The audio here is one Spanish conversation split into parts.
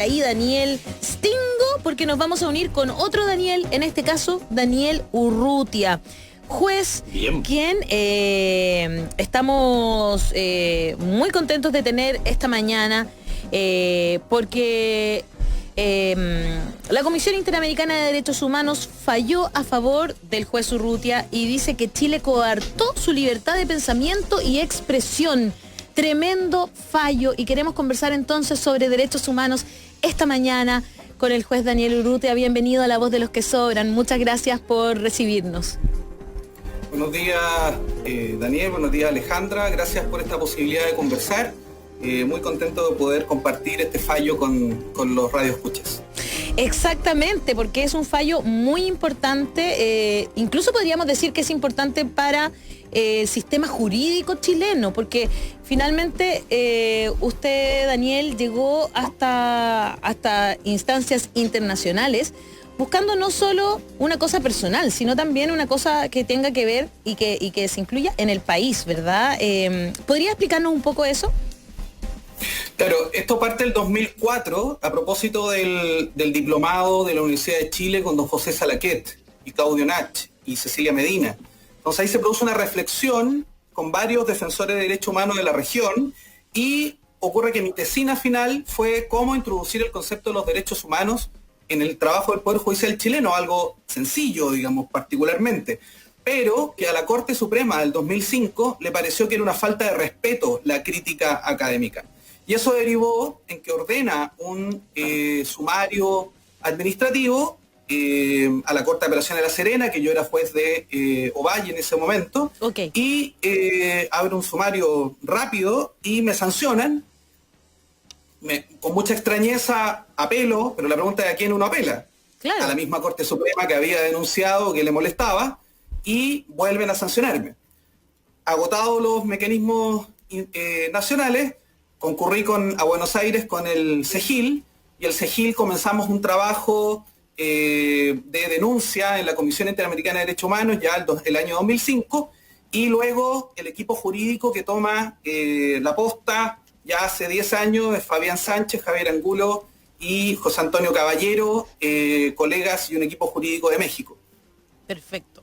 ahí Daniel Stingo, porque nos vamos a unir con otro Daniel, en este caso Daniel Urrutia, juez. Bien. Quien estamos muy contentos de tener esta mañana, porque la Comisión Interamericana de Derechos Humanos falló a favor del juez Urrutia y dice que Chile coartó su libertad de pensamiento y expresión. Tremendo fallo, y queremos conversar entonces sobre derechos humanos esta mañana con el juez Daniel Urrutia. Bienvenido a La Voz de los que Sobran. Muchas gracias por recibirnos. Buenos días, Daniel. Buenos días, Alejandra. Gracias por esta posibilidad de conversar. Muy contento de poder compartir este fallo con los radioescuchas. Exactamente, porque es un fallo muy importante, incluso podríamos decir que es importante para el sistema jurídico chileno, porque finalmente usted, Daniel, llegó hasta instancias internacionales buscando no solo una cosa personal, sino también una cosa que tenga que ver y que se incluya en el país, ¿verdad? ¿Podría explicarnos un poco eso? Claro, esto parte del 2004 a propósito del diplomado de la Universidad de Chile con don José Salaquet y Claudio Nach y Cecilia Medina. Entonces ahí se produce una reflexión con varios defensores de derechos humanos de la región y ocurre que mi tesina final fue cómo introducir el concepto de los derechos humanos en el trabajo del Poder Judicial chileno, algo sencillo, digamos, particularmente, pero que a la Corte Suprema del 2005 le pareció que era una falta de respeto la crítica académica. Y eso derivó en que ordena un sumario administrativo a la Corte de Apelaciones de La Serena, que yo era juez de Ovalle en ese momento, okay. Y abre un sumario rápido y me sancionan. Con mucha extrañeza apelo, pero la pregunta es a quién uno apela. Claro. A la misma Corte Suprema que había denunciado que le molestaba, y vuelven a sancionarme. Agotados los mecanismos nacionales, concurrí a Buenos Aires con el CEGIL, y el CEGIL comenzamos un trabajo de denuncia en la Comisión Interamericana de Derechos Humanos ya el año 2005, y luego el equipo jurídico que toma la posta ya hace 10 años es Fabián Sánchez, Javier Angulo y José Antonio Caballero, colegas y un equipo jurídico de México. Perfecto.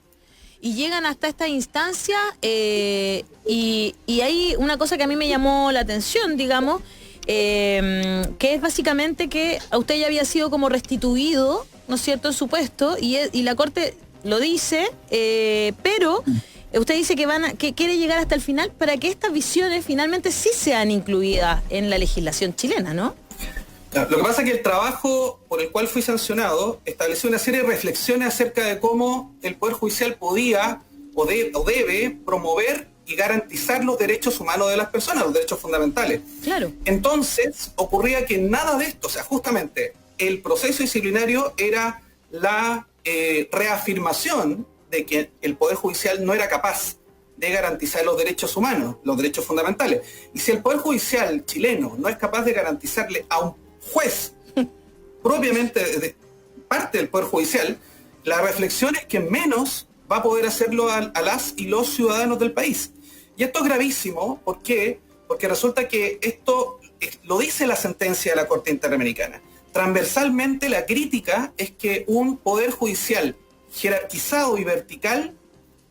Y llegan hasta esta instancia y hay una cosa que a mí me llamó la atención, digamos, que es básicamente que a usted ya había sido como restituido, ¿no es cierto?, en su puesto, y la Corte lo dice, pero usted dice que quiere llegar hasta el final para que estas visiones finalmente sí sean incluidas en la legislación chilena, ¿no? Lo que pasa es que el trabajo por el cual fui sancionado estableció una serie de reflexiones acerca de cómo el Poder Judicial podía o debe promover y garantizar los derechos humanos de las personas, los derechos fundamentales. Claro. Entonces ocurría que nada de esto, o sea, justamente el proceso disciplinario era la reafirmación de que el Poder Judicial no era capaz de garantizar los derechos humanos, los derechos fundamentales. Y si el Poder Judicial chileno no es capaz de garantizarle a un juez propiamente de parte del Poder Judicial, la reflexión es que menos va a poder hacerlo a las y los ciudadanos del país. Y esto es gravísimo. ¿Por qué? Porque resulta que esto lo dice la sentencia de la Corte Interamericana. Transversalmente la crítica es que un Poder Judicial jerarquizado y vertical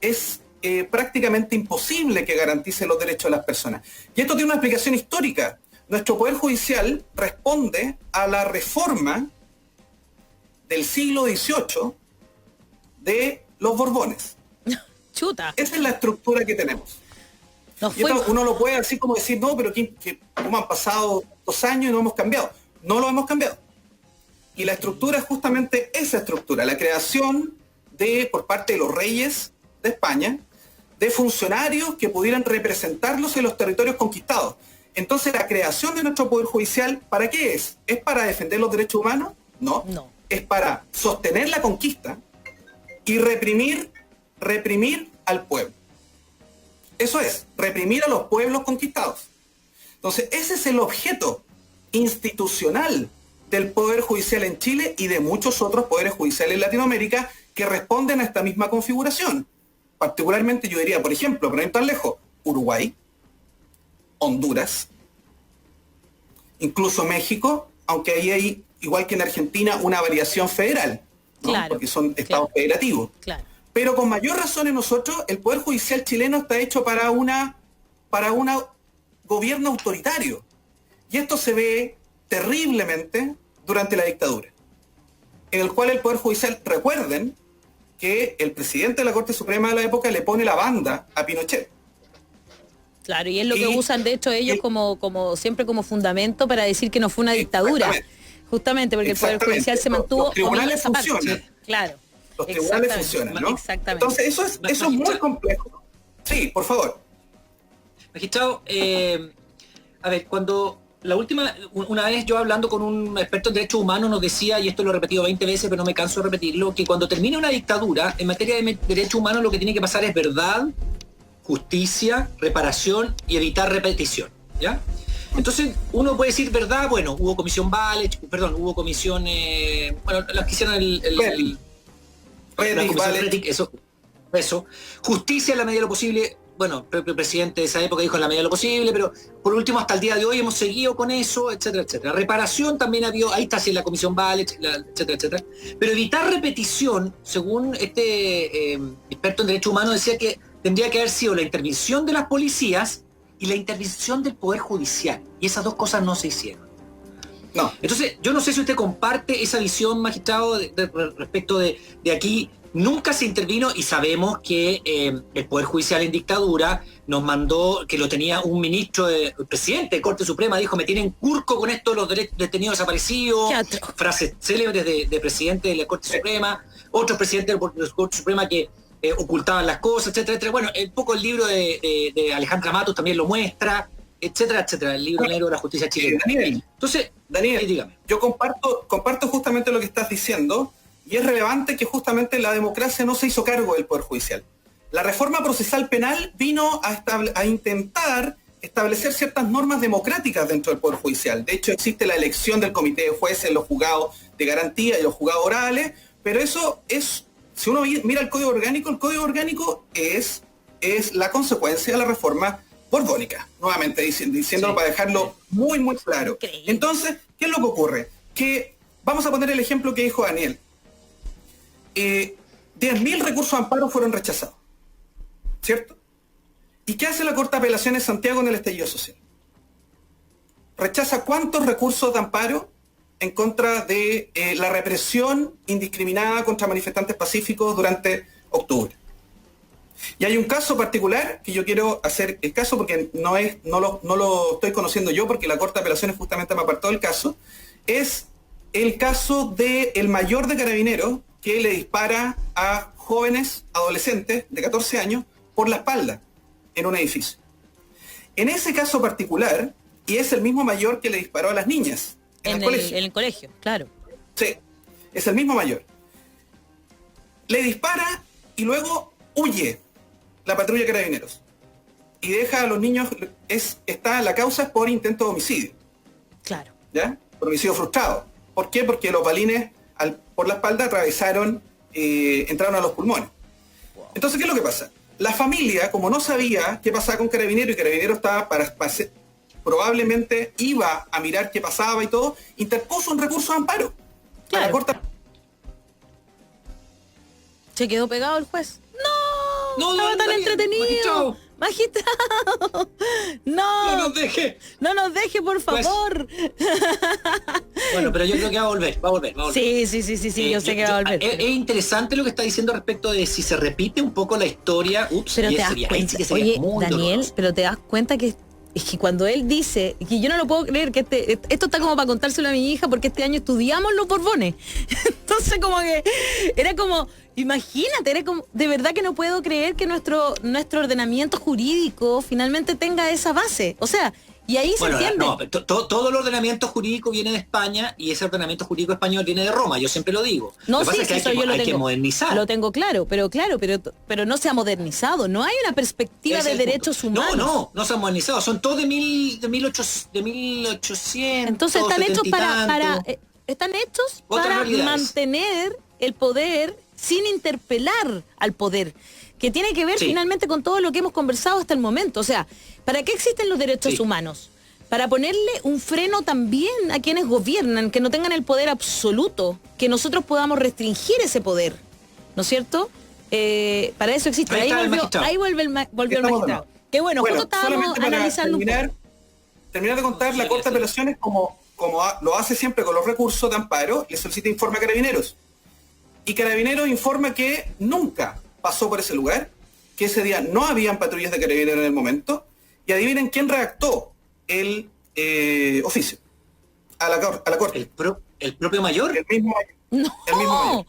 es prácticamente imposible que garantice los derechos de las personas. Y esto tiene una explicación histórica. Nuestro Poder Judicial responde a la reforma del siglo XVIII de los Borbones. Chuta. Esa es la estructura que tenemos. Y esto uno lo puede así como decir, no, pero ¿cómo han pasado 2 años y no hemos cambiado? No lo hemos cambiado. Y la estructura es justamente esa estructura, la creación por parte de los reyes de España, de funcionarios que pudieran representarlos en los territorios conquistados. Entonces, la creación de nuestro Poder Judicial, ¿para qué es? ¿Es para defender los derechos humanos? No. Es para sostener la conquista y reprimir al pueblo. Eso es, reprimir a los pueblos conquistados. Entonces, ese es el objeto institucional del Poder Judicial en Chile y de muchos otros poderes judiciales en Latinoamérica que responden a esta misma configuración. Particularmente yo diría, por ejemplo, pero no tan lejos, Uruguay, Honduras, incluso México aunque ahí hay, igual que en Argentina, una variación federal, ¿no? Claro, porque son estados federativos. Claro. Pero con mayor razón en nosotros, el Poder Judicial chileno está hecho para un gobierno autoritario. Y esto se ve terriblemente durante la dictadura, en el cual el Poder Judicial, recuerden que el presidente de la Corte Suprema de la época le pone la banda a Pinochet. Claro, y es lo que usan de hecho ellos como siempre como fundamento para decir que no fue una dictadura. Justamente porque el Poder Judicial se mantuvo. Los tribunales funcionan. Claro. Los tribunales funcionan, ¿no? Exactamente. Entonces eso es muy complejo. Sí, por favor. Magistrado, a ver, cuando una vez yo hablando con un experto en derechos humanos nos decía, y esto lo he repetido 20 veces pero no me canso de repetirlo, que cuando termine una dictadura, en materia de derechos humanos lo que tiene que pasar es verdad, justicia, reparación y evitar repetición, ¿ya? Entonces uno puede decir verdad, bueno, hubo comisión Valech, hubo comisión, las que hicieron la comisión Rettig, eso. Justicia en la medida de lo posible. Bueno, el propio presidente de esa época dijo en la medida de lo posible, pero por último hasta el día de hoy hemos seguido con eso, etcétera, etcétera. Reparación también había, ahí está sí, la comisión Valech, etcétera, etcétera. Pero evitar repetición, según este experto en derechos humanos, decía que tendría que haber sido la intervención de las policías y la intervención del Poder Judicial. Y esas dos cosas no se hicieron. No. Entonces, yo no sé si usted comparte esa visión, magistrado, respecto de aquí. Nunca se intervino y sabemos que el Poder Judicial en dictadura nos mandó, que lo tenía un ministro, el presidente de Corte Suprema, dijo, me tienen curco con esto de los detenidos desaparecidos, frases célebres de presidente de la Corte Suprema, otros presidentes de la Corte Suprema que ocultaban las cosas, etcétera, etcétera. Bueno, un poco el libro de Alejandra Matos también lo muestra, etcétera, etcétera, el libro negro de la justicia chilena. Daniel, dígame. Yo comparto justamente lo que estás diciendo. Y es relevante que justamente la democracia no se hizo cargo del Poder Judicial. La reforma procesal penal vino a intentar establecer ciertas normas democráticas dentro del Poder Judicial. De hecho, existe la elección del comité de jueces, los juzgados de garantía y los juzgados orales, pero eso es, si uno mira el Código Orgánico es la consecuencia de la reforma borbónica. Nuevamente, diciéndolo para dejarlo muy, muy claro. Entonces, ¿qué es lo que ocurre? Que vamos a poner el ejemplo que dijo Daniel. 10.000 recursos de amparo fueron rechazados, ¿cierto? ¿Y qué hace la Corte de Apelaciones de Santiago en el estallido social? ¿Rechaza cuántos recursos de amparo en contra de la represión indiscriminada contra manifestantes pacíficos durante octubre? Y hay un caso particular que yo quiero hacer el caso porque no lo estoy conociendo yo porque la Corte de Apelaciones justamente me apartó del caso. Es el caso del mayor de Carabineros que le dispara a jóvenes, adolescentes de 14 años por la espalda en un edificio. En ese caso particular, y es el mismo mayor que le disparó a las niñas en el colegio, claro. Sí, es el mismo mayor. Le dispara y luego huye la patrulla de Carabineros. Y deja a los niños, la causa es por intento de homicidio. Claro. ¿Ya? Por homicidio frustrado. ¿Por qué? Porque los balines por la espalda atravesaron, entraron a los pulmones. Wow. Entonces, ¿qué es lo que pasa? La familia, como no sabía qué pasaba con Carabinero y Carabinero estaba probablemente iba a mirar qué pasaba y todo, interpuso un recurso de amparo. Claro. A la Corte. Se quedó pegado el juez. No, estaba tan entretenido. Magistrado. No nos deje. No nos deje, por favor. Bueno, pero yo creo que va a volver. Sí, yo sé que va a volver. Es interesante lo que está diciendo respecto de si se repite un poco la historia. Pero te das cuenta, oye, Daniel, pero te das cuenta que es que cuando él dice, que yo no lo puedo creer, que esto está como para contárselo a mi hija porque este año estudiamos los Borbones. Entonces como que era como, imagínate, era como, de verdad que no puedo creer que nuestro ordenamiento jurídico finalmente tenga esa base. O sea, y ahí se entiende. No, todo el ordenamiento jurídico viene de España y ese ordenamiento jurídico español viene de Roma, yo siempre lo digo. No, lo que pasa es que hay que modernizar. Lo tengo claro, pero no se ha modernizado. No hay una perspectiva de derechos humanos. No se ha modernizado. Son todos de 1800. Entonces están hechos para mantener el poder sin interpelar al poder, que tiene que ver finalmente con todo lo que hemos conversado hasta el momento. O sea, ¿para qué existen los derechos humanos? para ponerle un freno también a quienes gobiernan, que no tengan el poder absoluto, que nosotros podamos restringir ese poder, ¿no es cierto? Para eso existe. Ahí volvió el magistrado. Que bueno, justo estábamos analizando terminar de contar, la Corte de Apelaciones, como lo hace siempre con los recursos de amparo, le solicita informe a Carabineros. Y Carabineros informa que nunca pasó por ese lugar, que ese día no habían patrullas de Carabineros en el momento, y adivinen quién redactó el oficio a la Corte. ¿El propio mayor? El mismo mayor. No, el mismo mayor.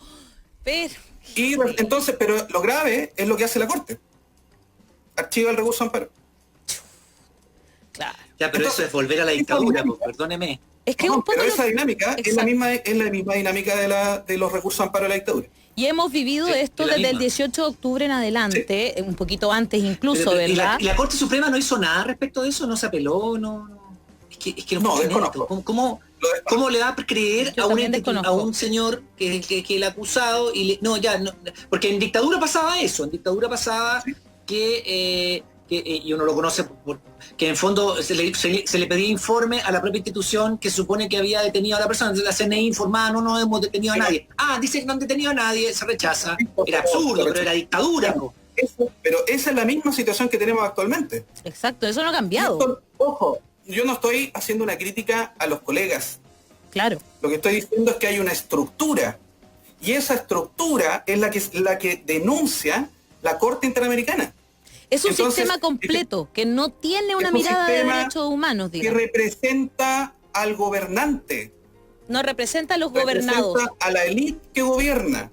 Pero... Y entonces, pero lo grave es lo que hace la Corte. Archiva el recurso de amparo. Claro. Ya, pero entonces, eso es volver a la dictadura, pues, perdóneme. Es que pero esa dinámica es la misma dinámica de los recursos de amparo de la dictadura. Y hemos vivido esto desde el 18 de octubre en adelante, un poquito antes incluso, ¿verdad? ¿Y la Corte Suprema no hizo nada respecto de eso? ¿No se apeló? Es que no desconozco. ¿Cómo le da a creer a un señor que es el acusado? Porque en dictadura pasaba eso, que y uno lo conoce que en fondo se le pedía informe a la propia institución que supone que había detenido a la persona. Entonces la CNI informaba, no hemos detenido a nadie. Dice que no han detenido a nadie, se rechaza. Era absurdo, pero era dictadura. Pero esa es la misma situación que tenemos actualmente. Exacto, eso no ha cambiado. Ojo, yo no estoy haciendo una crítica a los colegas. Claro. Lo que estoy diciendo es que hay una estructura, y esa estructura es la que denuncia la Corte Interamericana. Es un sistema completo que no tiene una mirada de derechos humanos, digamos. Que representa al gobernante. No representa a los gobernados. Representa a la élite que gobierna.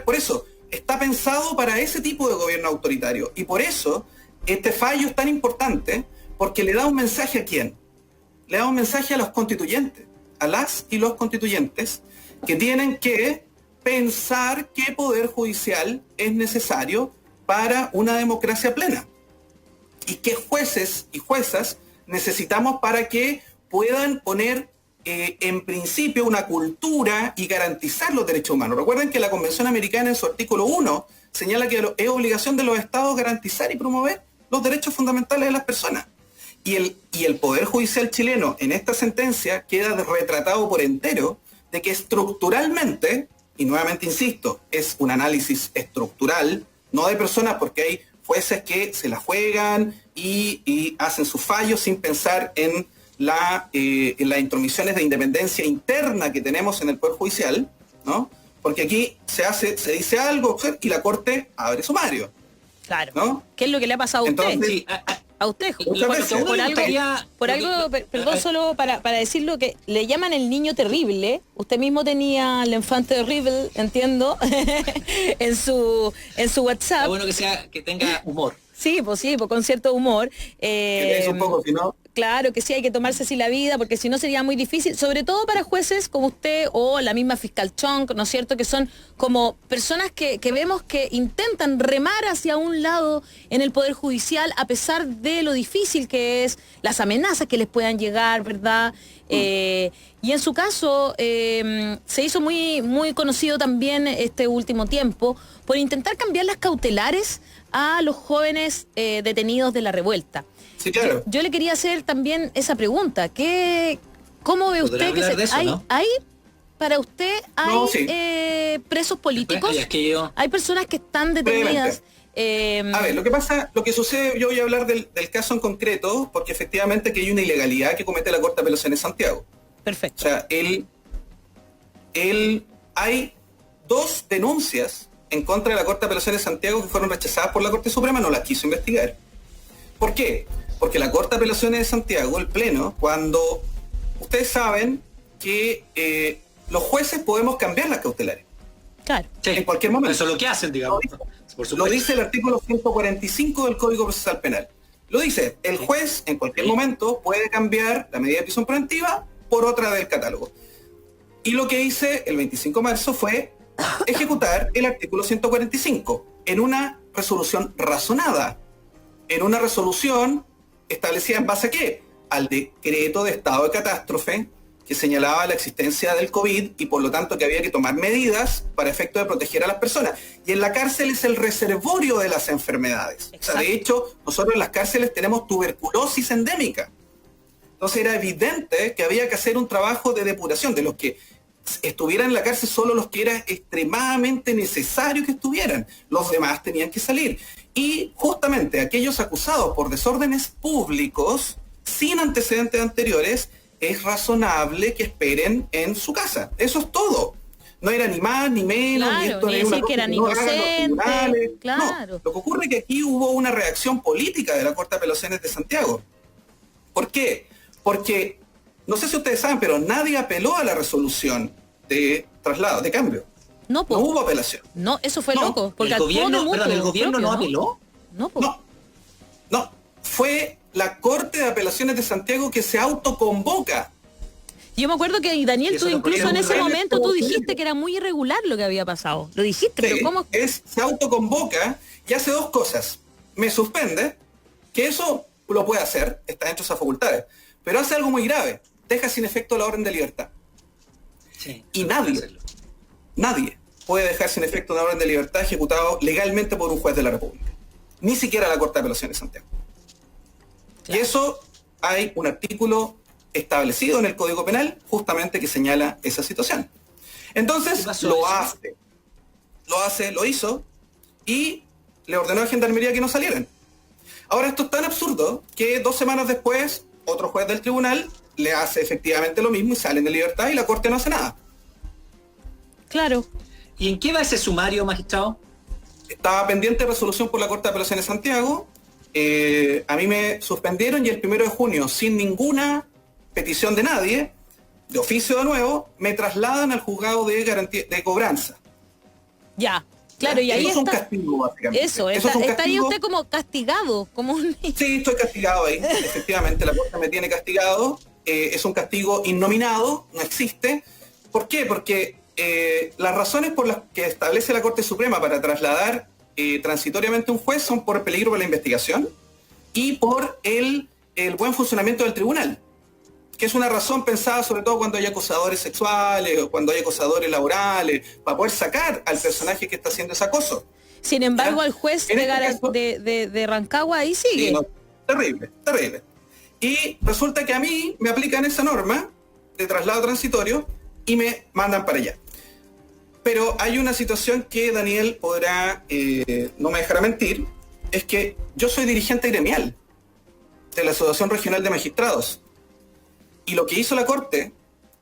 Por eso, está pensado para ese tipo de gobierno autoritario. Y por eso, este fallo es tan importante, porque le da un mensaje ¿a quién? Le da un mensaje a los constituyentes, a las y los constituyentes, que tienen que pensar qué poder judicial es necesario para una democracia plena, y qué jueces y juezas necesitamos para que puedan poner en principio una cultura y garantizar los derechos humanos. Recuerden que la Convención Americana en su artículo 1 señala que es obligación de los estados garantizar y promover los derechos fundamentales de las personas. Y el Poder Judicial chileno en esta sentencia queda retratado por entero de que estructuralmente, y nuevamente insisto, es un análisis estructural, no de personas, porque hay jueces que se la juegan y hacen sus fallos sin pensar en las intromisiones de independencia interna que tenemos en el Poder Judicial, ¿no? Porque aquí se dice algo y la Corte abre sumario. Claro. ¿No? ¿Qué es lo que le ha pasado a usted? Entonces, a usted, perdón, solo para decirlo, que le llaman el niño terrible. Usted mismo tenía al infante terrible, entiendo, en su WhatsApp. Lo bueno que tenga humor. Sí, pues con cierto humor. Que un poco, si no... Claro que sí, hay que tomarse así la vida, porque si no sería muy difícil, sobre todo para jueces como usted o la misma fiscal Chong, ¿no es cierto?, que son como personas que vemos que intentan remar hacia un lado en el Poder Judicial, a pesar de lo difícil que es, las amenazas que les puedan llegar, ¿verdad? Y en su caso, se hizo muy, muy conocido también este último tiempo por intentar cambiar las cautelares a los jóvenes detenidos de la revuelta. Sí, claro. Yo le quería hacer también esa pregunta. ¿Cómo ve usted que hay para usted hay presos políticos? Hay personas que están detenidas. A ver, lo que sucede, yo voy a hablar del caso en concreto, porque efectivamente que hay una ilegalidad que comete la Corte de Apelaciones de Santiago. Perfecto. O sea, hay 2 denuncias en contra de la Corte de Apelaciones de Santiago que fueron rechazadas por la Corte Suprema, no las quiso investigar. ¿Por qué? Porque la Corte de Apelaciones de Santiago, el Pleno, cuando ustedes saben que los jueces podemos cambiar las cautelares. Claro. Sí. En cualquier momento. Eso es lo que hacen, digamos. Lo dice el artículo 145 del Código Procesal Penal. Lo dice, el juez en cualquier momento puede cambiar la medida de prisión preventiva por otra del catálogo. Y lo que hice el 25 de marzo fue ejecutar el artículo 145 en una resolución razonada, en una resolución establecida en base a ¿qué? Al decreto de estado de catástrofe que señalaba la existencia del COVID y por lo tanto que había que tomar medidas para efecto de proteger a las personas. Y en la cárcel es el reservorio de las enfermedades. O sea, de hecho, nosotros en las cárceles tenemos tuberculosis endémica. Entonces era evidente que había que hacer un trabajo de depuración de los que estuvieran en la cárcel, solo los que era extremadamente necesario que estuvieran. Los demás tenían que salir. Y justamente aquellos acusados por desórdenes públicos, sin antecedentes anteriores, es razonable que esperen en su casa. Eso es todo. No era ni más ni menos, claro, ni esto ni era una decir que eran cosa no hagan los inocentes, tribunales. claro. No, lo que ocurre es que aquí hubo una reacción política de la Corte de Apelaciones de Santiago. ¿Por qué? Porque, no sé si ustedes saben, pero nadie apeló a la resolución de traslado, de cambio. No, No hubo apelación. No, eso fue No, loco. Porque ¿El gobierno, perdón, el gobierno no apeló? No, po. No. Fue la Corte de Apelaciones de Santiago que se autoconvoca. Yo me acuerdo que, Daniel, Eso tú no incluso en podía ese ocurrir. momento tú dijiste que era muy irregular lo que había pasado. Lo dijiste, pero Sí, ¿cómo? se autoconvoca y hace dos cosas. Me suspende, que eso lo puede hacer, está dentro de sus facultades, pero hace algo muy grave. Deja sin efecto la orden de libertad. Sí, Y nadie puede dejar sin efecto una orden de libertad ejecutado legalmente por un juez de la República. Ni siquiera la Corte de Apelaciones de Santiago. Claro. Y eso hay un artículo establecido en el Código Penal justamente que señala esa situación. Entonces ¿Qué pasó lo hizo y le ordenó a Gendarmería que no salieran. Ahora esto es tan absurdo que 2 semanas después otro juez del tribunal le hace efectivamente lo mismo y salen de libertad y la Corte no hace nada. Claro. ¿Y en qué va ese sumario, magistrado? Estaba pendiente de resolución por la Corte de Apelaciones de Santiago. A mí me suspendieron y el 1 de junio, sin ninguna petición de nadie, de oficio de nuevo, me trasladan al juzgado de garantía de cobranza. Ya. Claro, y ahí eso es un está. castigo, básicamente. Eso, es un estaría castigo. usted como castigado, como un... Sí, estoy castigado ahí. Efectivamente, la Corte me tiene castigado. Es un castigo innominado, no existe. ¿Por qué? Porque las razones por las que establece la Corte Suprema para trasladar transitoriamente a un juez son por peligro para la investigación y por el buen funcionamiento del tribunal, que es una razón pensada sobre todo cuando hay acosadores sexuales o cuando hay acosadores laborales, para poder sacar al personaje que está haciendo ese acoso. Sin embargo, ¿Ya? al juez En este caso- de Rancagua ahí sigue. Sí, no, terrible, terrible. Y resulta que a mí me aplican esa norma de traslado transitorio y me mandan para allá. Pero hay una situación que Daniel podrá, no me dejará mentir, es que yo soy dirigente gremial de la Asociación Regional de Magistrados. Y lo que hizo la Corte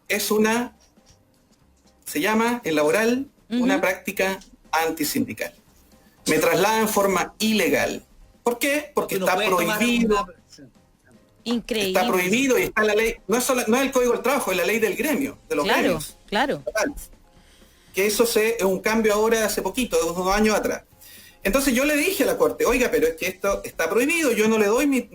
es se llama en laboral, una práctica antisindical. Me traslada en forma ilegal. ¿Por qué? Porque está prohibido. Increíble. Está prohibido y está en la ley. No es el Código del Trabajo, es la ley del gremio, de los Claro, gremios. claro. Que eso es un cambio ahora hace poquito, de unos años atrás. Entonces yo le dije a la Corte, oiga, pero es que esto está prohibido, yo no le doy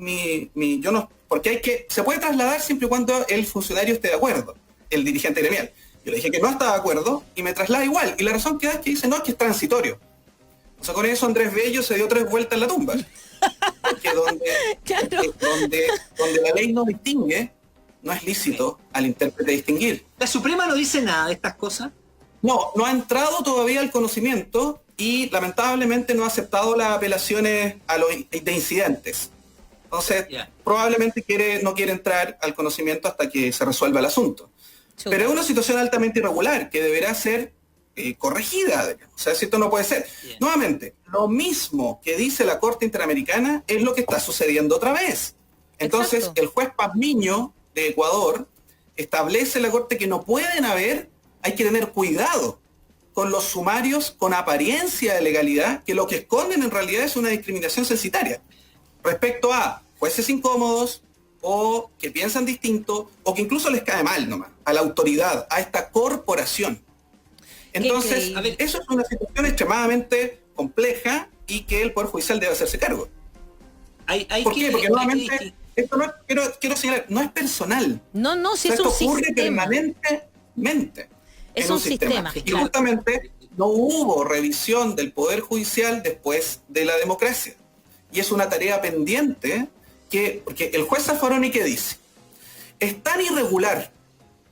yo no, porque se puede trasladar siempre y cuando el funcionario esté de acuerdo, el dirigente gremial. Yo le dije que no estaba de acuerdo y me traslada igual. Y la razón que da es que dice, no, es que es transitorio. O sea, con eso Andrés Bello se dio 3 vueltas en la tumba. Porque Claro. donde la ley no distingue, no es lícito al intérprete distinguir. ¿La Suprema no dice nada de estas cosas? No ha entrado todavía al conocimiento y lamentablemente no ha aceptado las apelaciones de incidentes. Entonces, probablemente no quiere entrar al conocimiento hasta que se resuelva el asunto. Chuta. Pero es una situación altamente irregular que deberá ser corregida. O sea, si esto no puede ser. Bien. Nuevamente, lo mismo que dice la Corte Interamericana es lo que está sucediendo otra vez. Entonces, Exacto. el juez Pazmiño de Ecuador establece en la Corte que no pueden hay que tener cuidado con los sumarios con apariencia de legalidad, que lo que esconden en realidad es una discriminación censitaria respecto a jueces incómodos o que piensan distinto o que incluso les cae mal nomás a la autoridad, a esta corporación. Entonces, increíble. eso es una situación extremadamente compleja y que el Poder Judicial debe hacerse cargo. ¿Por qué? Porque nuevamente, esto no quiero señalar, no es personal. No, si es Esto un ocurre sistema. permanentemente. Es en un sistema, Y claro. justamente no hubo revisión del Poder Judicial después de la democracia. Y es una tarea pendiente porque el juez Zaffaroni, ¿qué dice? Es tan irregular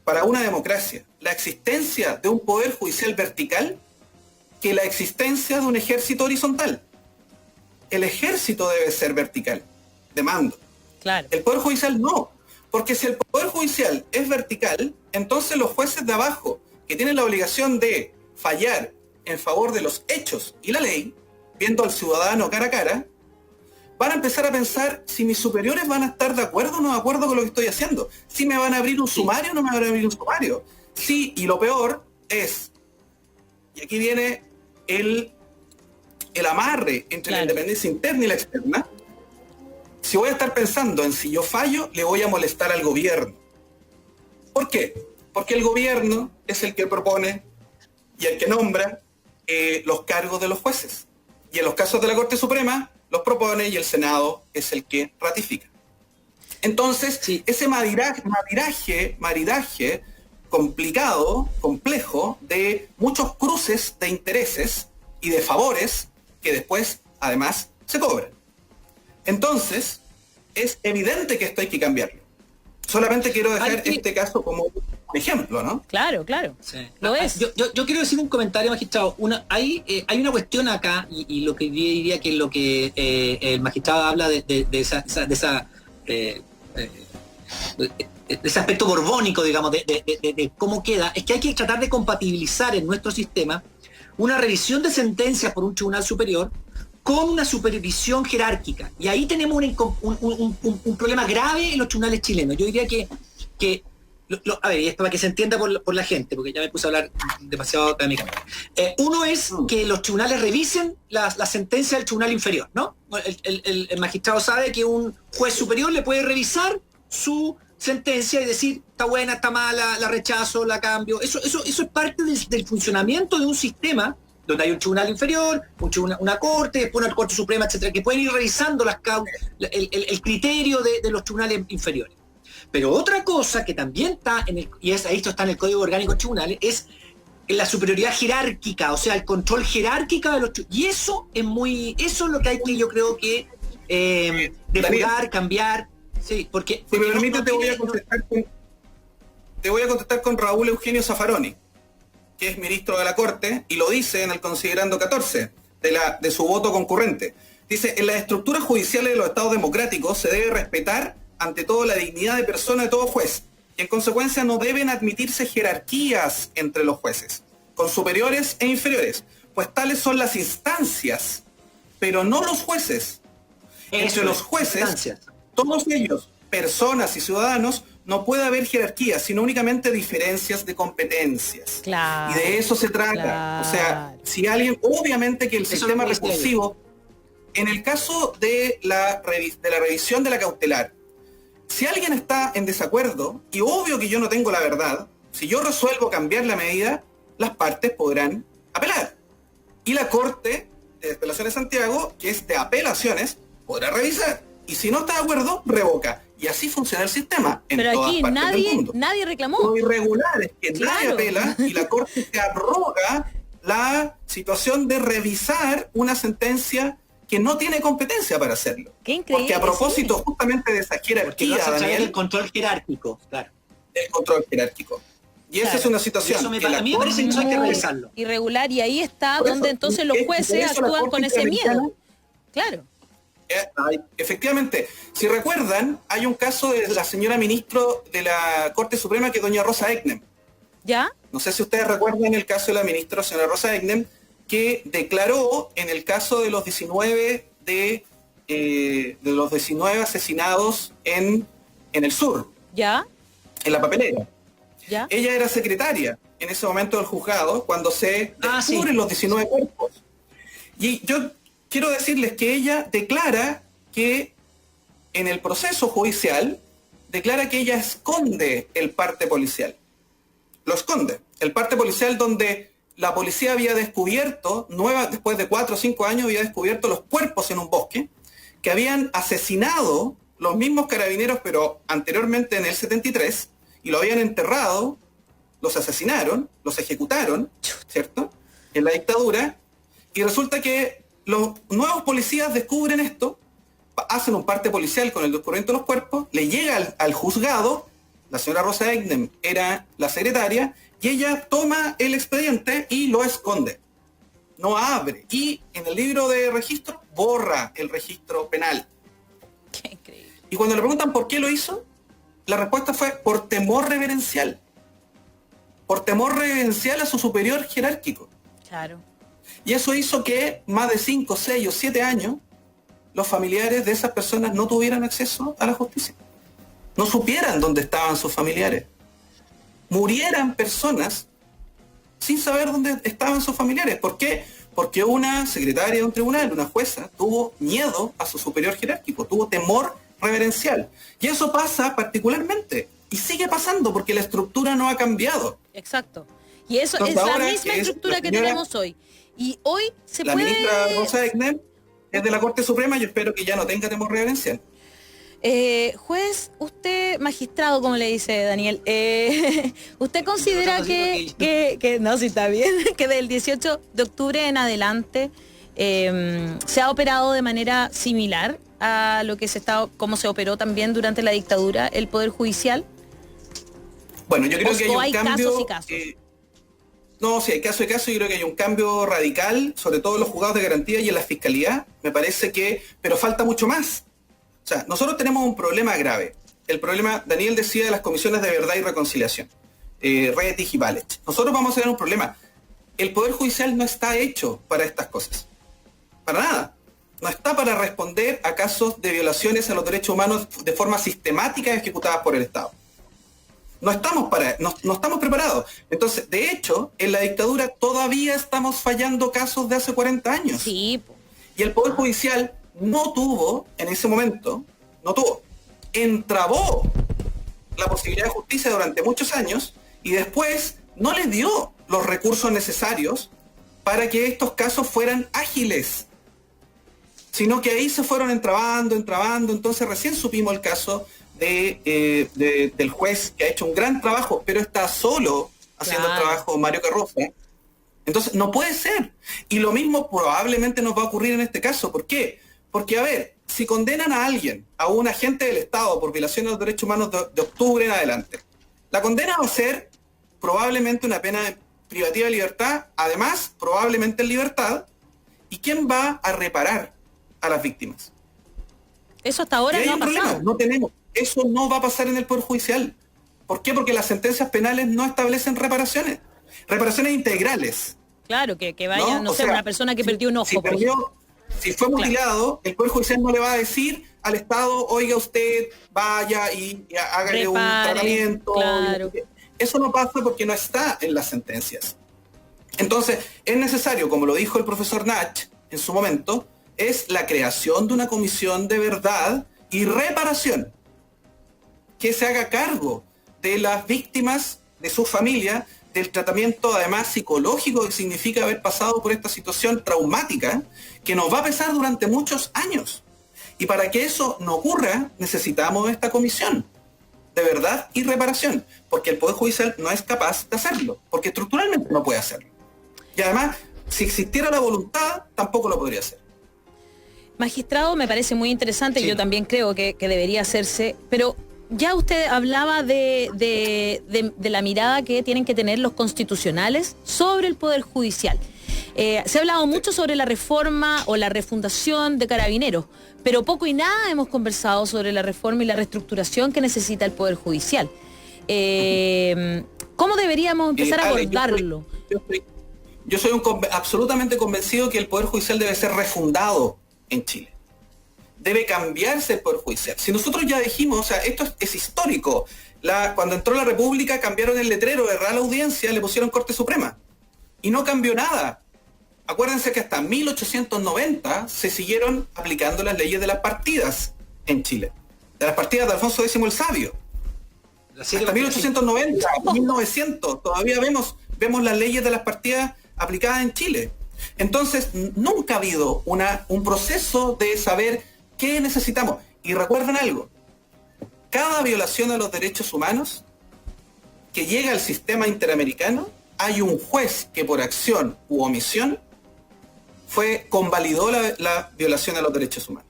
para una democracia la existencia de un Poder Judicial vertical que la existencia de un ejército horizontal. El ejército debe ser vertical, de mando. Claro. El Poder Judicial no. Porque si el Poder Judicial es vertical, entonces los jueces de abajo, que tienen la obligación de fallar en favor de los hechos y la ley, viendo al ciudadano cara a cara, van a empezar a pensar si mis superiores van a estar de acuerdo o no de acuerdo con lo que estoy haciendo. Si me van a abrir un sumario o no me van a abrir un sumario. Sí, y lo peor es, y aquí viene el amarre entre la independencia interna y la externa. Si voy a estar pensando en si yo fallo, le voy a molestar al gobierno. ¿Por qué? Porque el gobierno es el que propone y el que nombra los cargos de los jueces. Y en los casos de la Corte Suprema, los propone y el Senado es el que ratifica. Entonces, ese maridaje complicado, complejo, de muchos cruces de intereses y de favores que después, además, se cobran. Entonces, es evidente que esto hay que cambiarlo. Solamente quiero dejar este caso como un ejemplo, ¿no? Claro, claro. Sí. Lo es. Yo quiero decir un comentario, magistrado. Hay una cuestión acá, y lo que diría que es lo que el magistrado habla de ese aspecto borbónico, digamos, de cómo queda, es que hay que tratar de compatibilizar en nuestro sistema una revisión de sentencias por un tribunal superior con una supervisión jerárquica. Y ahí tenemos un problema grave en los tribunales chilenos. Yo diría que a ver, y esto para que se entienda por la gente, porque ya me puse a hablar demasiado académicamente. Uno es que los tribunales revisen la sentencia del tribunal inferior, ¿no? El magistrado sabe que un juez superior le puede revisar su sentencia y decir, está buena, está mala, la rechazo, la cambio. Eso es parte del funcionamiento de un sistema donde hay un tribunal inferior, una corte, después una corte suprema, etcétera, que pueden ir revisando el criterio de los tribunales inferiores. Pero otra cosa que también está esto está en el Código Orgánico de Tribunales, es la superioridad jerárquica, o sea, el control jerárquico de los tribunales. Y eso es lo que hay que, yo creo que, depurar, cambiar. Sí, porque si me permite, te voy a contestar con Raúl Eugenio Zaffaroni, que es ministro de la Corte, y lo dice en el considerando 14 de su voto concurrente. Dice, en las estructuras judiciales de los estados democráticos se debe respetar ante todo la dignidad de persona de todo juez, y en consecuencia no deben admitirse jerarquías entre los jueces, con superiores e inferiores, pues tales son las instancias, pero no los jueces. Entre los jueces, todos ellos, personas y ciudadanos, no puede haber jerarquías, sino únicamente diferencias de competencias. Claro, y de eso se trata. Claro. O sea, si alguien, obviamente que el sistema recursivo, en el caso de la revisión de la cautelar, si alguien está en desacuerdo, y obvio que yo no tengo la verdad, si yo resuelvo cambiar la medida, las partes podrán apelar. Y la Corte de Apelaciones de Santiago, que es de apelaciones, podrá revisar. Y si no está de acuerdo, revoca. Y así funciona el sistema en pero todas aquí partes del mundo. nadie reclamó. Lo irregular es que nadie apela y la Corte se arroga la situación de revisar una sentencia que no tiene competencia para hacerlo. Qué increíble. Porque a propósito justamente de esa jerarquía, Daniel, el control jerárquico, claro. El control jerárquico. Y esa es una situación. A mí me parece que hay que revisarlo. Irregular, y ahí está donde entonces los jueces actúan con ese miedo. Claro. Efectivamente, si recuerdan, hay un caso de la señora ministro de la Corte Suprema, que es doña Rosa Eknem. ¿Ya? No sé si ustedes recuerdan el caso de la ministra, señora Rosa Eknem, que declaró en el caso de los 19 asesinados en el sur. ¿Ya? En la papelera. ¿Ya? Ella era secretaria en ese momento del juzgado cuando se descubren los 19 cuerpos. Y yo quiero decirles que ella declara que en el proceso judicial, declara que ella esconde el parte policial. Lo esconde. El parte policial donde la policía había descubierto, después de 4 o 5 años, había descubierto los cuerpos en un bosque, que habían asesinado los mismos carabineros, pero anteriormente en el 73, y lo habían enterrado, los asesinaron, los ejecutaron, ¿cierto?, en la dictadura, y resulta que los nuevos policías descubren esto, hacen un parte policial con el descubrimiento de los cuerpos, le llega al juzgado, la señora Rosa Eknem era la secretaria, y ella toma el expediente y lo esconde, no abre, y en el libro de registro borra el registro penal. Qué increíble. Y cuando le preguntan por qué lo hizo, La respuesta fue por temor reverencial. Por temor reverencial a su superior jerárquico. Claro. Y eso hizo que más de 5, 6 o 7 años los familiares de esas personas no tuvieran acceso a la justicia. No supieran dónde estaban sus familiares. Murieran personas sin saber dónde estaban sus familiares. ¿Por qué? Porque una secretaria de un tribunal, una jueza, tuvo miedo a su superior jerárquico, tuvo temor reverencial. Y eso pasa particularmente, y sigue pasando porque la estructura no ha cambiado. Exacto. Y eso Entonces, es la ahora misma que estructura que tenemos hoy. Y hoy se la puede... ministra Rosa Egner es de la Corte Suprema, yo espero que ya no tenga temor reverencial. Juez, usted, magistrado, como le dice Daniel, ¿usted considera que no, si está bien, que del 18 de octubre en adelante se ha operado de manera similar a lo que como se operó también durante la dictadura el Poder Judicial? Bueno, yo creo que hay un cambio... casos y casos. No, sí, hay caso y caso. Yo creo que hay un cambio radical, sobre todo en los juzgados de garantía y en la fiscalía. Me parece que... Pero falta mucho más. O sea, nosotros tenemos un problema grave. El problema, Daniel decía, de las comisiones de verdad y reconciliación. Rettig y Valech. Nosotros vamos a tener un problema. El Poder Judicial no está hecho para estas cosas. Para nada. No está para responder a casos de violaciones a los derechos humanos de forma sistemática ejecutadas por el Estado. No estamos preparados. Entonces, de hecho, en la dictadura todavía estamos fallando casos de hace 40 años. Sí. Y el Poder Judicial no tuvo, en ese momento, entravó la posibilidad de justicia durante muchos años y después no le dio los recursos necesarios para que estos casos fueran ágiles, sino que ahí se fueron entravando, entonces recién supimos el caso del juez que ha hecho un gran trabajo, pero está solo haciendo el trabajo Mario Carroza. Entonces no puede ser. Y lo mismo probablemente nos va a ocurrir en este caso. ¿Por qué? Porque, a ver, si condenan a alguien, a un agente del Estado por violación de los derechos humanos de octubre en adelante, la condena va a ser probablemente una pena privativa de libertad, además probablemente en libertad, ¿y quién va a reparar a las víctimas? Eso hasta ahora no ha pasado. No tenemos. Eso no va a pasar en el Poder Judicial. ¿Por qué? Porque las sentencias penales no establecen reparaciones. Reparaciones integrales. Claro, que vaya, no sé, una persona que perdió un ojo. Si fue mutilado, el Poder Judicial no le va a decir al Estado, oiga usted, vaya y hágale un tratamiento. Claro. Eso no pasa porque no está en las sentencias. Entonces, es necesario, como lo dijo el profesor Nach en su momento, es la creación de una comisión de verdad y reparación que se haga cargo de las víctimas, de su familia, del tratamiento además psicológico que significa haber pasado por esta situación traumática que nos va a pesar durante muchos años. Y para que eso no ocurra, necesitamos esta comisión de verdad y reparación, porque el Poder Judicial no es capaz de hacerlo, porque estructuralmente no puede hacerlo. Y además, si existiera la voluntad, tampoco lo podría hacer. Magistrado, me parece muy interesante, sí. Yo también creo que debería hacerse, pero ya usted hablaba de la mirada que tienen que tener los constitucionales sobre el Poder Judicial. Se ha hablado mucho sobre la reforma o la refundación de Carabineros, pero poco y nada hemos conversado sobre la reforma y la reestructuración que necesita el Poder Judicial. ¿Cómo deberíamos empezar a abordarlo? Yo soy absolutamente convencido que el Poder Judicial debe ser refundado en Chile. Debe cambiarse el Poder Judicial. Si nosotros ya dijimos, o sea, esto es histórico. Cuando entró la República cambiaron el letrero de Real Audiencia, le pusieron Corte Suprema. Y no cambió nada. Acuérdense que hasta 1890 se siguieron aplicando las leyes de las partidas en Chile. De las partidas de Alfonso X el Sabio. Hasta 1890, 1900, todavía vemos las leyes de las partidas aplicadas en Chile. Entonces, nunca ha habido un proceso de saber qué necesitamos. Y recuerden algo, cada violación a los derechos humanos que llega al sistema interamericano, hay un juez que por acción u omisión convalidó la violación a los derechos humanos.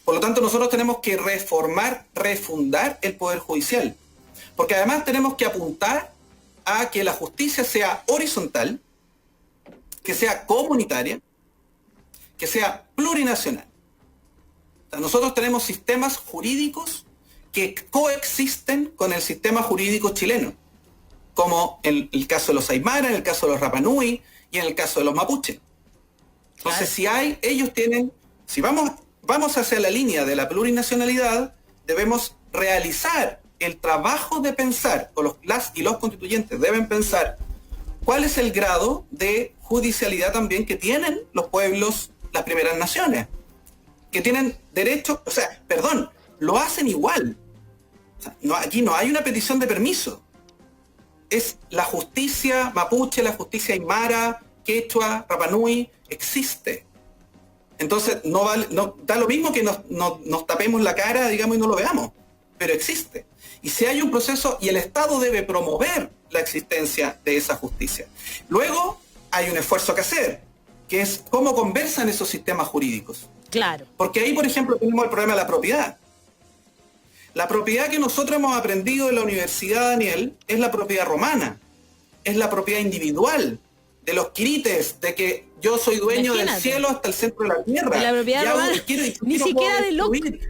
Por lo tanto, nosotros tenemos que refundar el Poder Judicial. Porque además tenemos que apuntar a que la justicia sea horizontal, que sea comunitaria, que sea plurinacional. O sea, nosotros tenemos sistemas jurídicos que coexisten con el sistema jurídico chileno, como en el caso de los Aymara, en el caso de los Rapa Nui y en el caso de los Mapuche. Entonces, si vamos hacia la línea de la plurinacionalidad, debemos realizar el trabajo de pensar, o las y los constituyentes deben pensar cuál es el grado de judicialidad también que tienen los pueblos, las primeras naciones, que tienen derecho, lo hacen igual. O sea, aquí no hay una petición de permiso. Es la justicia mapuche, la justicia aymara, quechua, Rapa Nui, existe. Entonces, da lo mismo que nos tapemos la cara, digamos, y no lo veamos, pero existe. Y si hay un proceso, y el Estado debe promover la existencia de esa justicia. Luego, hay un esfuerzo que hacer, que es cómo conversan esos sistemas jurídicos. Claro. Porque ahí, por ejemplo, tenemos el problema de la propiedad. La propiedad que nosotros hemos aprendido en la universidad, Daniel, es la propiedad romana, es la propiedad individual, de los quirites, de que yo soy dueño del cielo hasta el centro de la tierra. De la propiedad romana, ni siquiera de Locke.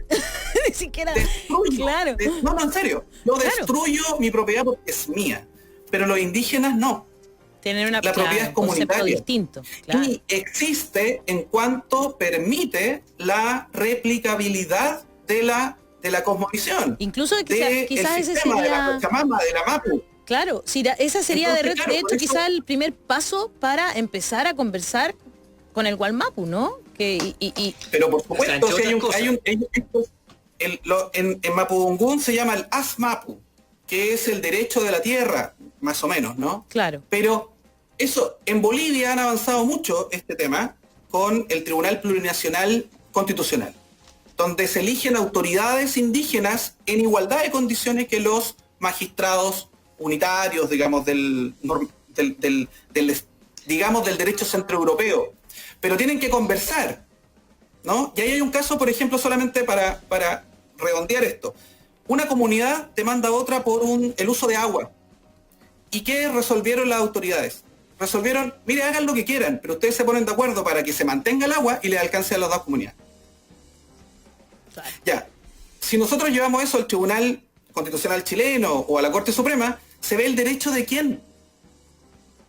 Ni siquiera. Destruyo. Claro. No, en serio. Yo destruyo mi propiedad porque es mía. Pero los indígenas no. Tienen la propiedad es comunitaria. Distinto. Claro. Y existe en cuanto permite la replicabilidad de la cosmovisión. Incluso quizás ese sería... de la Pachamama, de la Mapu. Claro, esa sería Entonces, de hecho quizás el primer paso para empezar a conversar con el Gualmapu, ¿no? Pero por supuesto, en Mapudungún se llama el Asmapu, que es el derecho de la tierra, más o menos, ¿no? Claro. Pero eso, en Bolivia han avanzado mucho este tema con el Tribunal Plurinacional Constitucional, donde se eligen autoridades indígenas en igualdad de condiciones que los magistrados unitarios, digamos, del derecho centroeuropeo. Pero tienen que conversar, ¿no? Y ahí hay un caso, por ejemplo, solamente para redondear esto. Una comunidad demanda a otra por el uso de agua. ¿Y qué resolvieron las autoridades? Resolvieron, mire, hagan lo que quieran, pero ustedes se ponen de acuerdo para que se mantenga el agua y le alcance a las dos comunidades. Ya, si nosotros llevamos eso al Tribunal Constitucional chileno o a la Corte Suprema, se ve el derecho de quién.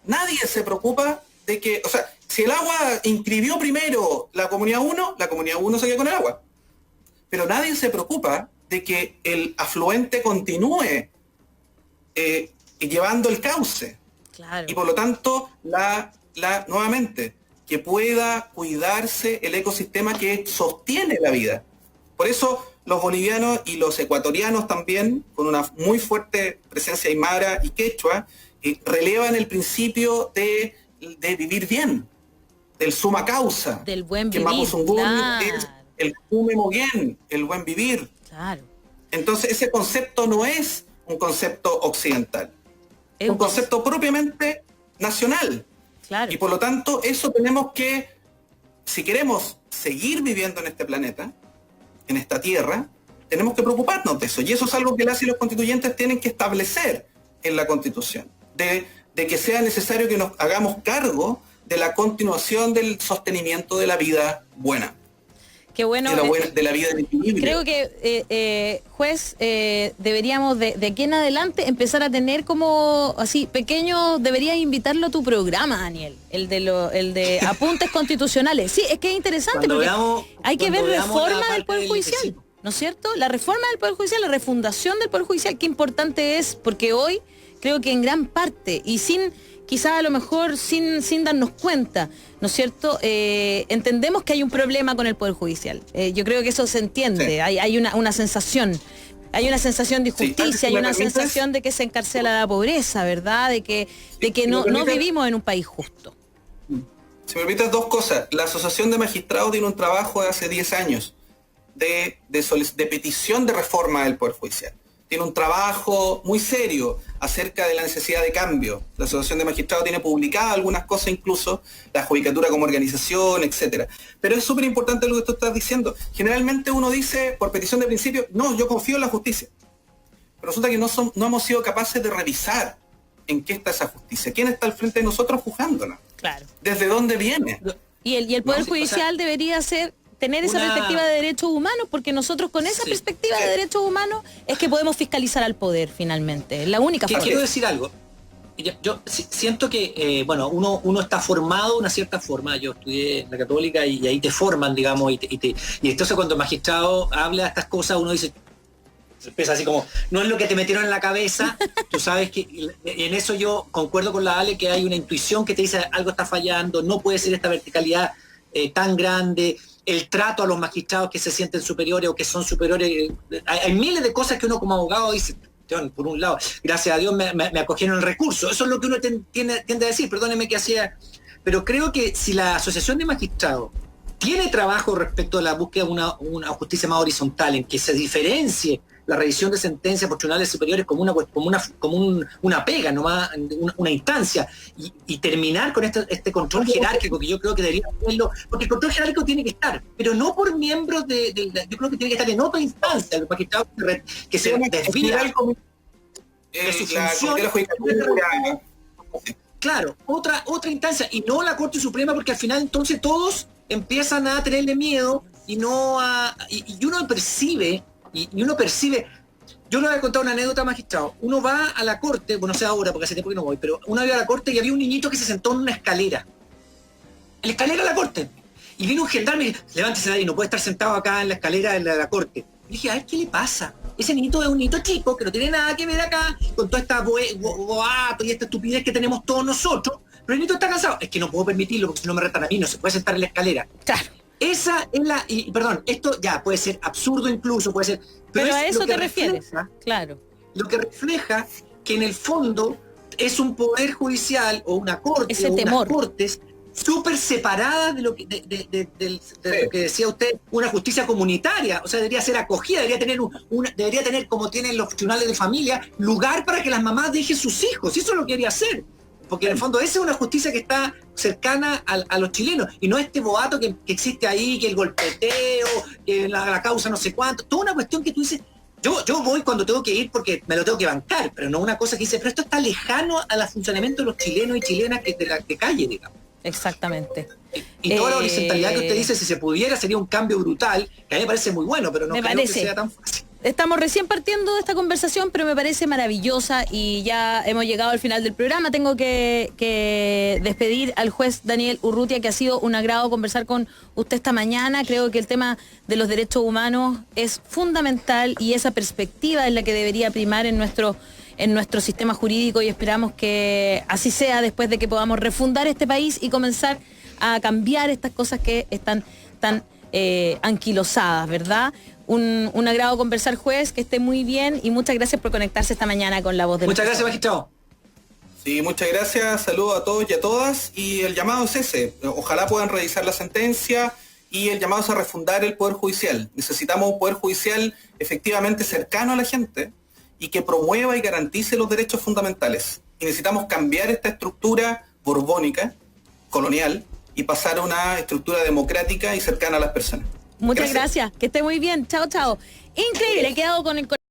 Nadie se preocupa de que, si el agua inscribió primero la comunidad 1, la comunidad 1 se queda con el agua. Pero nadie se preocupa de que el afluente continúe llevando el cauce. Claro. Y por lo tanto, nuevamente, que pueda cuidarse el ecosistema que sostiene la vida. Por eso los bolivianos y los ecuatorianos también, con una muy fuerte presencia aymara y quechua, relevan el principio de vivir bien, del suma causa, del buen que vivir, Mapuzungún claro. es el kume bien, el buen vivir. Claro. Entonces ese concepto no es un concepto occidental, es un concepto propiamente nacional. Claro. Y por lo tanto eso tenemos que, si queremos seguir viviendo en este planeta, en esta tierra, tenemos que preocuparnos de eso. Y eso es algo que las y los constituyentes tienen que establecer en la Constitución, de que sea necesario que nos hagamos cargo de la continuación del sostenimiento de la vida buena. Qué bueno. De la vida en equilibrio. Creo que, juez, deberíamos de aquí en adelante empezar a tener como así pequeños, deberías invitarlo a tu programa, Daniel, el de apuntes constitucionales. Sí, es que es interesante porque hay que ver reforma del Poder Judicial, ¿no es cierto? La reforma del Poder Judicial, la refundación del Poder Judicial, qué importante es, porque hoy creo que en gran parte, y quizás a lo mejor sin darnos cuenta, ¿no es cierto? Entendemos que hay un problema con el Poder Judicial. Yo creo que eso se entiende. Sí. Hay una sensación. Hay una sensación de injusticia, sí, hay una sensación de que se encarcela la pobreza, ¿verdad? De que no vivimos en un país justo. Si me permites dos cosas. La Asociación de Magistrados tiene un trabajo de hace 10 años de petición de reforma del Poder Judicial. Tiene un trabajo muy serio acerca de la necesidad de cambio. La Asociación de Magistrados tiene publicadas algunas cosas, incluso la judicatura como organización, etcétera. Pero es súper importante lo que tú estás diciendo. Generalmente uno dice, por petición de principio, no, yo confío en la justicia. Pero resulta que no hemos sido capaces de revisar en qué está esa justicia. ¿Quién está al frente de nosotros juzgándola? Claro. ¿Desde dónde viene? Y el Poder Judicial debería ser tener esa perspectiva de derechos humanos, porque nosotros con esa perspectiva de derechos humanos es que podemos fiscalizar al poder finalmente. Es la única forma. Quiero decir algo. Yo siento que, bueno, uno está formado de una cierta forma. Yo estudié en la Católica y ahí te forman, digamos, y entonces cuando el magistrado habla de estas cosas, uno dice, empieza así como, no es lo que te metieron en la cabeza. Tú sabes que en eso yo concuerdo con la Ale, que hay una intuición que te dice algo está fallando, no puede ser esta verticalidad tan grande, el trato a los magistrados que se sienten superiores o que son superiores. Hay miles de cosas que uno como abogado dice, por un lado, gracias a Dios me acogieron el recurso. Eso es lo que uno tiende a decir, perdóneme que hacía. Pero creo que si la Asociación de Magistrados tiene trabajo respecto a la búsqueda de una justicia más horizontal, en que se diferencie la revisión de sentencias por tribunales superiores como una pega, nomás una instancia, y terminar con este control jerárquico que yo creo que debería hacerlo, porque el control jerárquico tiene que estar, pero no por miembros yo creo que tiene que estar en otra instancia, el magistrado que se desvía de su función. Claro, otra instancia, y no la Corte Suprema, porque al final entonces todos empiezan a tenerle miedo y uno percibe. Y uno percibe, yo le voy a contar una anécdota, magistrado. Uno va a la corte, bueno, no sé ahora porque hace tiempo que no voy, pero uno iba a la corte y había un niñito que se sentó en una escalera. En la escalera de la corte. Y vino un gendarme y dijo, levántese de ahí, no puede estar sentado acá en la escalera de la corte. Y dije, a ver, ¿qué le pasa? Ese niñito es un niñito chico que no tiene nada que ver acá con toda esta boato y esta estupidez que tenemos todos nosotros. Pero el niñito está cansado. Es que no puedo permitirlo porque si no me retan a mí, no se puede sentar en la escalera. Claro. Esa es perdón, esto ya puede ser absurdo incluso, puede ser... Pero a eso te refieres, claro. Lo que refleja que en el fondo es un poder judicial o una corte ese o temor. unas cortes súper separadas de lo que lo que decía usted, una justicia comunitaria. O sea, debería ser acogida, debería tener como tienen los tribunales de familia, lugar para que las mamás dejen sus hijos. Y eso lo quería hacer. Porque en el fondo esa es una justicia que está cercana a los chilenos, y no este boato que existe ahí, que el golpeteo, que la causa no sé cuánto, toda una cuestión que tú dices, yo voy cuando tengo que ir porque me lo tengo que bancar, pero no una cosa que dice, pero esto está lejano al funcionamiento de los chilenos y chilenas de calle, digamos. Exactamente. Y toda la horizontalidad que usted dice, si se pudiera, sería un cambio brutal, que a mí me parece muy bueno, pero no creo que sea tan fácil. Estamos recién partiendo de esta conversación, pero me parece maravillosa y ya hemos llegado al final del programa. Tengo que despedir al juez Daniel Urrutia, que ha sido un agrado conversar con usted esta mañana. Creo que el tema de los derechos humanos es fundamental y esa perspectiva es la que debería primar en nuestro sistema jurídico, y esperamos que así sea después de que podamos refundar este país y comenzar a cambiar estas cosas que están tan anquilosadas, ¿verdad? Un agrado conversar, juez, que esté muy bien y muchas gracias por conectarse esta mañana con La Voz del Muchas gracias, magistrado. Sí, muchas gracias, saludos a todos y a todas, y el llamado es ese, ojalá puedan revisar la sentencia, y el llamado es a refundar el Poder Judicial. Necesitamos un Poder Judicial efectivamente cercano a la gente y que promueva y garantice los derechos fundamentales. Y necesitamos cambiar esta estructura borbónica, colonial, y pasar a una estructura democrática y cercana a las personas. Muchas gracias. Que esté muy bien. Chao, chao. Increíble, he quedado con el